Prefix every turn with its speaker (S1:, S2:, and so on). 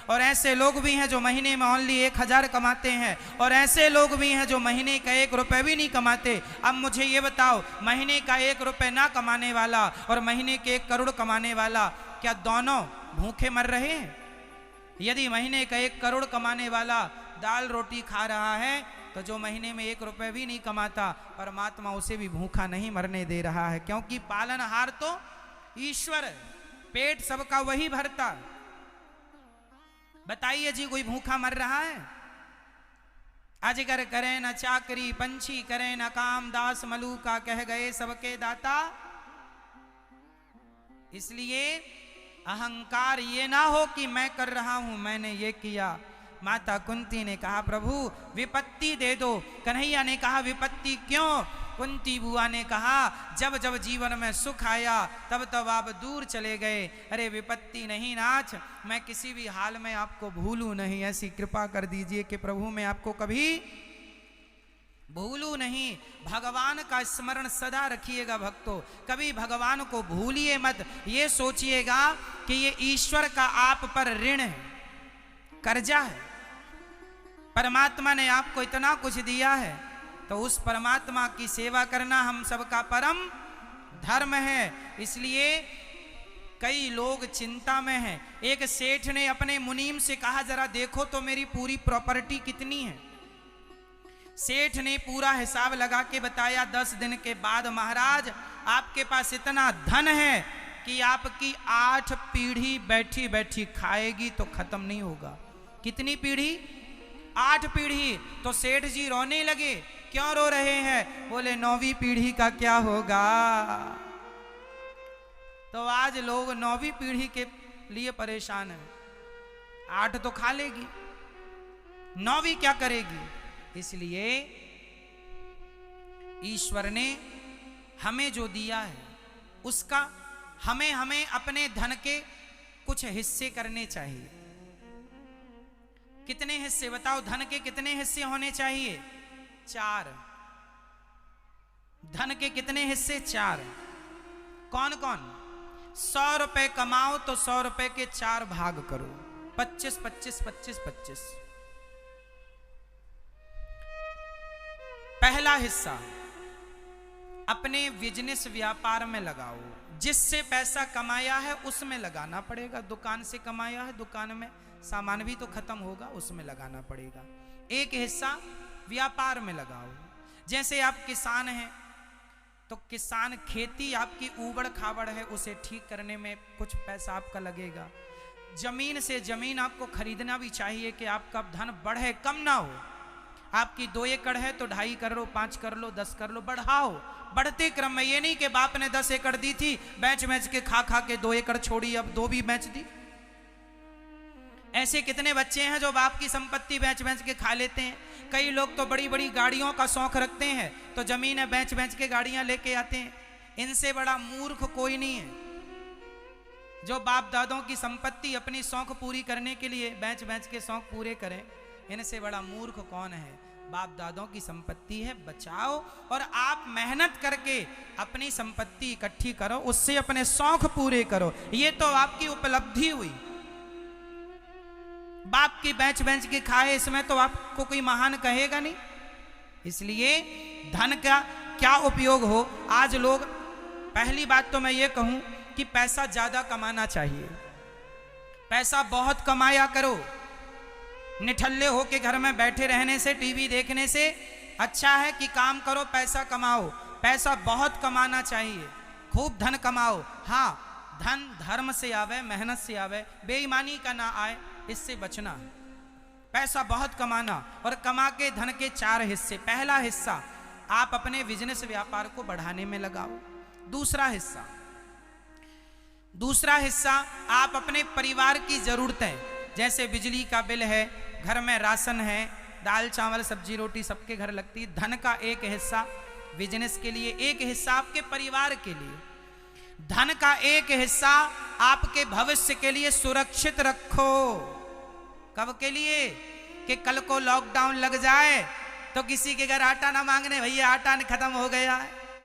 S1: और ऐसे लोग भी हैं जो महीने में ओनली 1000 कमाते हैं, और ऐसे लोग भी हैं जो महीने का 1 रुपये भी नहीं कमाते। अब मुझे ये बताओ, महीने का 1 रुपये ना कमाने वाला और महीने के 1 करोड़ कमाने वाला, क्या दोनों भूखे मर रहे हैं? यदि महीने का 1 करोड़ कमाने वाला दाल रोटी खा रहा है, तो जो महीने में 1 रुपये भी नहीं कमाता, परमात्मा उसे भी भूखा नहीं मरने दे रहा है, क्योंकि पालनहार तो ईश्वर है, पेट सबका वही भरता। बताइए जी, कोई भूखा मर रहा है? अजगर करे न चाकरी, पंछी करे न काम, दास मलूका कह गए सबके दाता। इसलिए अहंकार ये ना हो कि मैं कर रहा हूं, मैंने ये किया। माता कुंती ने कहा प्रभु विपत्ति दे दो, कन्हैया ने कहा विपत्ति क्यों? कुंती बुआ ने कहा जब जब जीवन में सुख आया तब तब आप दूर चले गए। अरे विपत्ति नहीं नाथ, मैं किसी भी हाल में आपको भूलूं नहीं, ऐसी कृपा कर दीजिए कि प्रभु मैं आपको कभी भूलू नहीं। भगवान का स्मरण सदा रखिएगा भक्तों, कभी भगवान को भूलिए मत। ये सोचिएगा कि ये ईश्वर का आप पर ऋण है, कर्जा है। परमात्मा ने आपको इतना कुछ दिया है, तो उस परमात्मा की सेवा करना हम सबका परम धर्म है। इसलिए कई लोग चिंता में हैं। एक सेठ ने अपने मुनीम से कहा जरा देखो तो मेरी पूरी प्रॉपर्टी कितनी है। सेठ ने पूरा हिसाब लगा के बताया 10 दिन के बाद महाराज आपके पास इतना धन है कि आपकी 8 पीढ़ी बैठी बैठी खाएगी तो खत्म नहीं होगा। कितनी पीढ़ी? 8 पीढ़ी। तो सेठ जी रोने लगे। क्यों रो रहे हैं? बोले 9वीं पीढ़ी का क्या होगा। तो आज लोग 9वीं पीढ़ी के लिए परेशान हैं। 8 तो खा लेगी, 9वीं क्या करेगी। इसलिए ईश्वर ने हमें जो दिया है उसका हमें अपने धन के कुछ हिस्से करने चाहिए। कितने हिस्से बताओ? धन के कितने हिस्से होने चाहिए? 4। धन के कितने हिस्से? 4। कौन कौन? 100 रुपए कमाओ तो 100 रुपए के 4 भाग करो, 25 25 25 25। पहला हिस्सा अपने बिजनेस व्यापार में लगाओ। जिससे पैसा कमाया है उसमें लगाना पड़ेगा। दुकान से कमाया है, दुकान में सामान भी तो खत्म होगा, उसमें लगाना पड़ेगा। एक हिस्सा व्यापार में लगाओ। जैसे आप किसान हैं तो किसान खेती आपकी ऊबड़ खाबड़ है, उसे ठीक करने में कुछ पैसा आपका लगेगा। जमीन से जमीन आपको खरीदना भी चाहिए कि आपका धन बढ़े, कम ना हो। आपकी 2 एकड़ है तो 2.5 कर लो, 5 कर लो, 10 कर लो, बढ़ाओ। बढ़ते क्रम में ये नहीं कि बाप ने 10 एकड़ दी थी, बेच बेच के खा के 2 एकड़ छोड़ी, अब 2 भी बेच दी। ऐसे कितने बच्चे हैं जो बाप की संपत्ति बेच बेच के खा लेते हैं। कई लोग तो बड़ी बड़ी गाड़ियों का शौक रखते हैं तो जमीनें बेच बेच के गाड़ियां लेके आते हैं। इनसे बड़ा मूर्ख कोई नहीं है जो बाप दादों की संपत्ति अपनी शौक पूरी करने के लिए बेच बेच के शौक पूरे करें। इनसे बड़ा मूर्ख कौन है? बाप दादों की संपत्ति है, बचाओ और आप मेहनत करके अपनी संपत्ति इकट्ठी करो, उससे अपने शौक पूरे करो। ये तो आपकी उपलब्धि हुई। बाप की बेच बेच के खाए, इसमें तो आपको कोई महान कहेगा नहीं। इसलिए धन का क्या उपयोग हो। आज लोग, पहली बात तो मैं ये कहूं कि पैसा ज्यादा कमाना चाहिए। पैसा बहुत कमाया करो। निठल्ले होके घर में बैठे रहने से, टीवी देखने से अच्छा है कि काम करो, पैसा कमाओ। पैसा बहुत कमाना चाहिए, खूब धन कमाओ। हाँ, धन धर्म से आवे, मेहनत से आवे, बेईमानी का ना आए, इससे बचना है। पैसा बहुत कमाना और कमा के धन के 4 हिस्से। पहला हिस्सा आप अपने बिजनेस व्यापार को बढ़ाने में लगाओ। दूसरा हिस्सा आप अपने परिवार की जरूरतें, जैसे बिजली का बिल है, घर में राशन है, दाल चावल सब्जी रोटी सबके घर लगती है। धन का एक हिस्सा बिजनेस के लिए, एक हिस्सा आपके परिवार के लिए। धन का एक हिस्सा आपके भविष्य के लिए सुरक्षित रखो। कब के लिए? कि कल को लॉकडाउन लग जाए तो किसी के घर आटा ना मांगने, भैया आटा खत्म हो गया है।